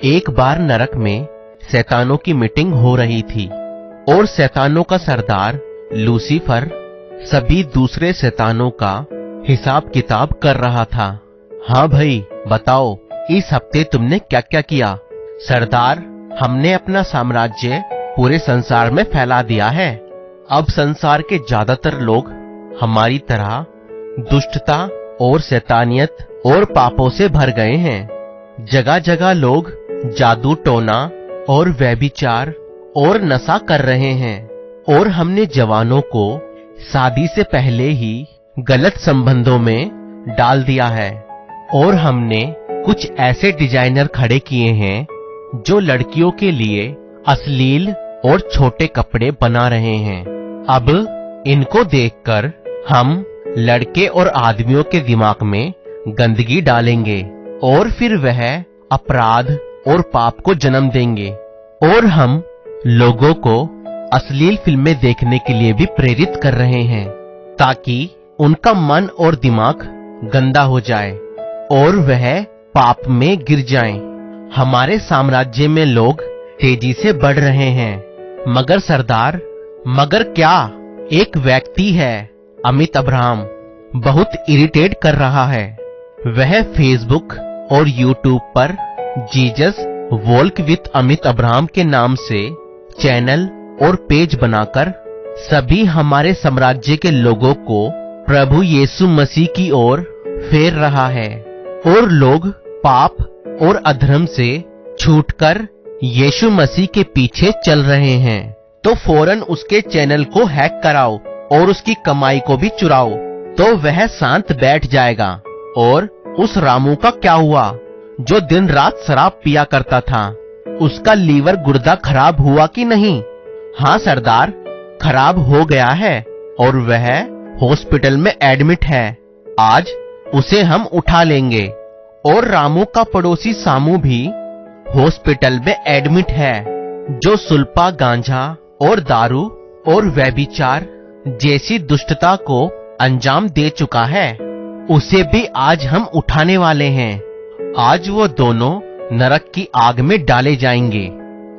एक बार नरक में शैतानों की मीटिंग हो रही थी और शैतानों का सरदार लूसीफर सभी दूसरे शैतानों का हिसाब किताब कर रहा था। हाँ भाई, बताओ इस हफ्ते तुमने क्या क्या किया? सरदार, हमने अपना साम्राज्य पूरे संसार में फैला दिया है। अब संसार के ज्यादातर लोग हमारी तरह दुष्टता और शैतानियत और पापों से भर गए हैं। जगह जगह लोग जादू टोना और व्यभिचार और नशा कर रहे हैं और हमने जवानों को शादी से पहले ही गलत संबंधों में डाल दिया है और हमने कुछ ऐसे डिजाइनर खड़े किए हैं जो लड़कियों के लिए अश्लील और छोटे कपड़े बना रहे हैं। अब इनको देखकर हम लड़के और आदमियों के दिमाग में गंदगी डालेंगे और फिर वह अपराध और पाप को जन्म देंगे और हम लोगों को अश्लील फिल्में देखने के लिए भी प्रेरित कर रहे हैं ताकि उनका मन और दिमाग गंदा हो जाए और वह पाप में गिर जाएं। हमारे साम्राज्य में लोग तेजी से बढ़ रहे हैं, मगर सरदार, मगर क्या? एक व्यक्ति है, अमित अब्राहम, बहुत इरिटेट कर रहा है। वह फेसबुक और यूट्यूब पर Jesus walk with Amit Abraham के नाम से चैनल और पेज बनाकर सभी हमारे साम्राज्य के लोगों को प्रभु यीशु मसीह की ओर फेर रहा है और लोग पाप और अधर्म से छूटकर यीशु मसीह के पीछे चल रहे हैं। तो फौरन उसके चैनल को हैक कराओ और उसकी कमाई को भी चुराओ, तो वह शांत बैठ जाएगा। और उस रामू का क्या हुआ जो दिन रात शराब पिया करता था? उसका लीवर गुर्दा खराब हुआ कि नहीं? हाँ सरदार, खराब हो गया है और वह हॉस्पिटल में एडमिट है। आज उसे हम उठा लेंगे। और रामू का पड़ोसी सामू भी हॉस्पिटल में एडमिट है, जो सुल्पा, गांजा और दारू और व्यभिचार जैसी दुष्टता को अंजाम दे चुका है। उसे भी आज हम उठाने वाले हैं। आज वो दोनों नरक की आग में डाले जाएंगे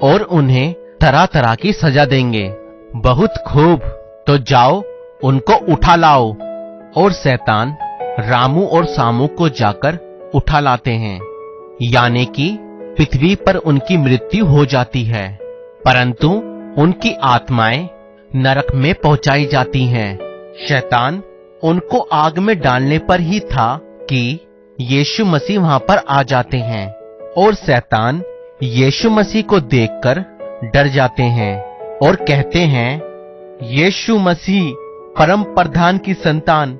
और उन्हें तरह तरह की सजा देंगे। बहुत खूब, तो जाओ उनको उठा लाओ। और शैतान रामू और सामू को जाकर उठा लाते हैं, यानी कि पृथ्वी पर उनकी मृत्यु हो जाती है, परंतु उनकी आत्माएं नरक में पहुंचाई जाती हैं। शैतान उनको आग में डालने पर ही था कि यीशु मसीह वहां पर आ जाते हैं और शैतान यीशु मसीह को देखकर डर जाते हैं और कहते हैं, यीशु मसीह परम प्रधान की संतान,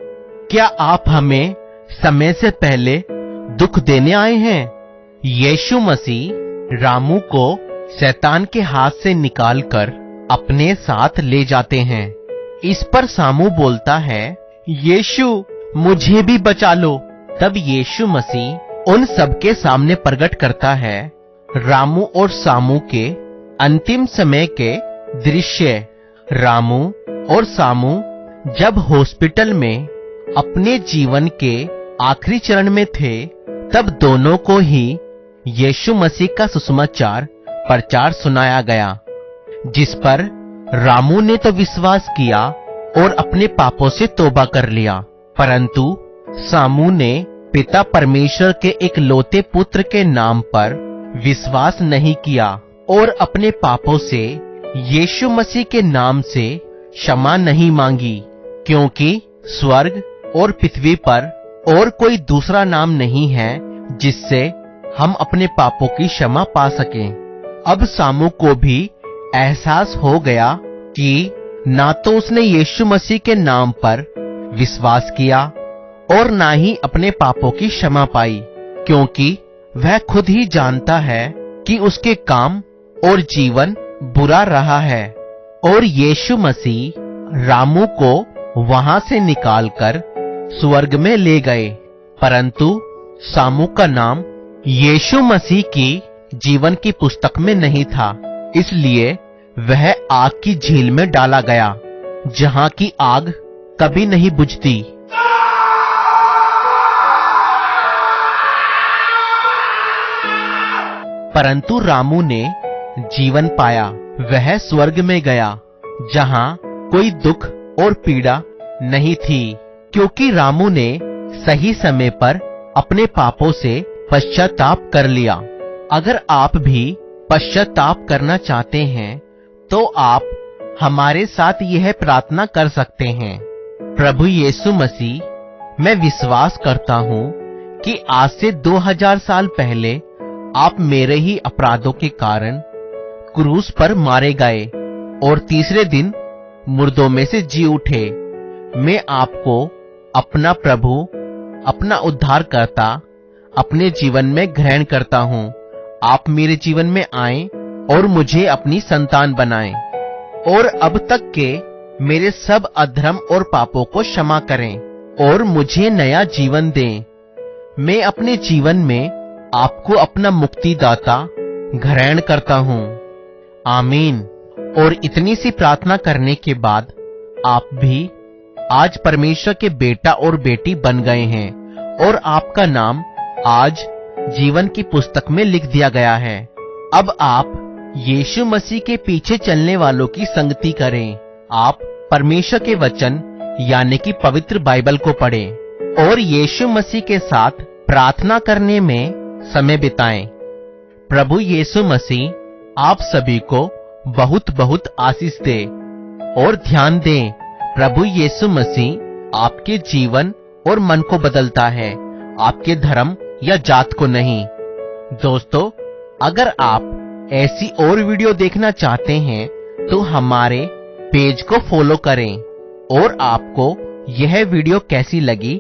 क्या आप हमें समय से पहले दुख देने आए हैं? यीशु मसीह रामू को शैतान के हाथ से निकालकर अपने साथ ले जाते हैं। इस पर सामू बोलता है, यीशु मुझे भी बचा लो। तब यीशु मसीह उन सबके सामने प्रकट करता है रामू और सामू के अंतिम समय के दृश्य। रामू और सामू जब हॉस्पिटल में अपने जीवन के आखिरी चरण में थे, तब दोनों को ही यीशु मसीह का सुसमाचार प्रचार सुनाया गया, जिस पर रामू ने तो विश्वास किया और अपने पापों से तौबा कर लिया, परंतु सामू ने पिता परमेश्वर के एक लौते पुत्र के नाम पर विश्वास नहीं किया और अपने पापों से यीशु मसीह के नाम से क्षमा नहीं मांगी, क्योंकि स्वर्ग और पृथ्वी पर और कोई दूसरा नाम नहीं है जिससे हम अपने पापों की क्षमा पा सकें। अब सामू को भी एहसास हो गया कि ना तो उसने यीशु मसीह के नाम पर विश्वास किया और ना ही अपने पापों की क्षमा पाई, क्योंकि वह खुद ही जानता है कि उसके काम और जीवन बुरा रहा है। और यीशु मसीह रामू को वहां से निकालकर स्वर्ग में ले गए, परंतु सामू का नाम यीशु मसीह की जीवन की पुस्तक में नहीं था, इसलिए वह आग की झील में डाला गया, जहां की आग कभी नहीं बुझती। परंतु रामू ने जीवन पाया। वह स्वर्ग में गया जहां कोई दुख और पीड़ा नहीं थी, क्योंकि रामू ने सही समय पर अपने पापों से पश्चाताप कर लिया। अगर आप भी पश्चाताप करना चाहते हैं तो आप हमारे साथ यह प्रार्थना कर सकते हैं। प्रभु यीशु मसीह, मैं विश्वास करता हूँ कि आज से 2000 साल पहले आप मेरे ही अपराधों के कारण क्रूस पर मारे गए और तीसरे दिन मुर्दों में से जी उठे। मैं आपको अपना प्रभु, अपना उद्धारकर्ता अपने जीवन में ग्रहण करता हूँ। आप मेरे जीवन में आएं और मुझे अपनी संतान बनाएं और अब तक के मेरे सब अधर्म और पापों को क्षमा करें और मुझे नया जीवन दें। मैं अपने जीवन में आपको अपना मुक्तिदाता ग्रहण करता हूँ। आमीन। और इतनी सी प्रार्थना करने के बाद आप भी आज परमेश्वर के बेटा और बेटी बन गए हैं और आपका नाम आज जीवन की पुस्तक में लिख दिया गया है। अब आप यीशु मसीह के पीछे चलने वालों की संगति करें। आप परमेश्वर के वचन यानी कि पवित्र बाइबल को पढ़ें और यीशु मसीह के साथ प्रार्थना करने में समय बिताएं। प्रभु यीशु मसीह आप सभी को बहुत बहुत आशीष दे और ध्यान दें, प्रभु यीशु मसीह आपके जीवन और मन को बदलता है, आपके धर्म या जात को नहीं। दोस्तों, अगर आप ऐसी और वीडियो देखना चाहते हैं तो हमारे पेज को फॉलो करें और आपको यह वीडियो कैसी लगी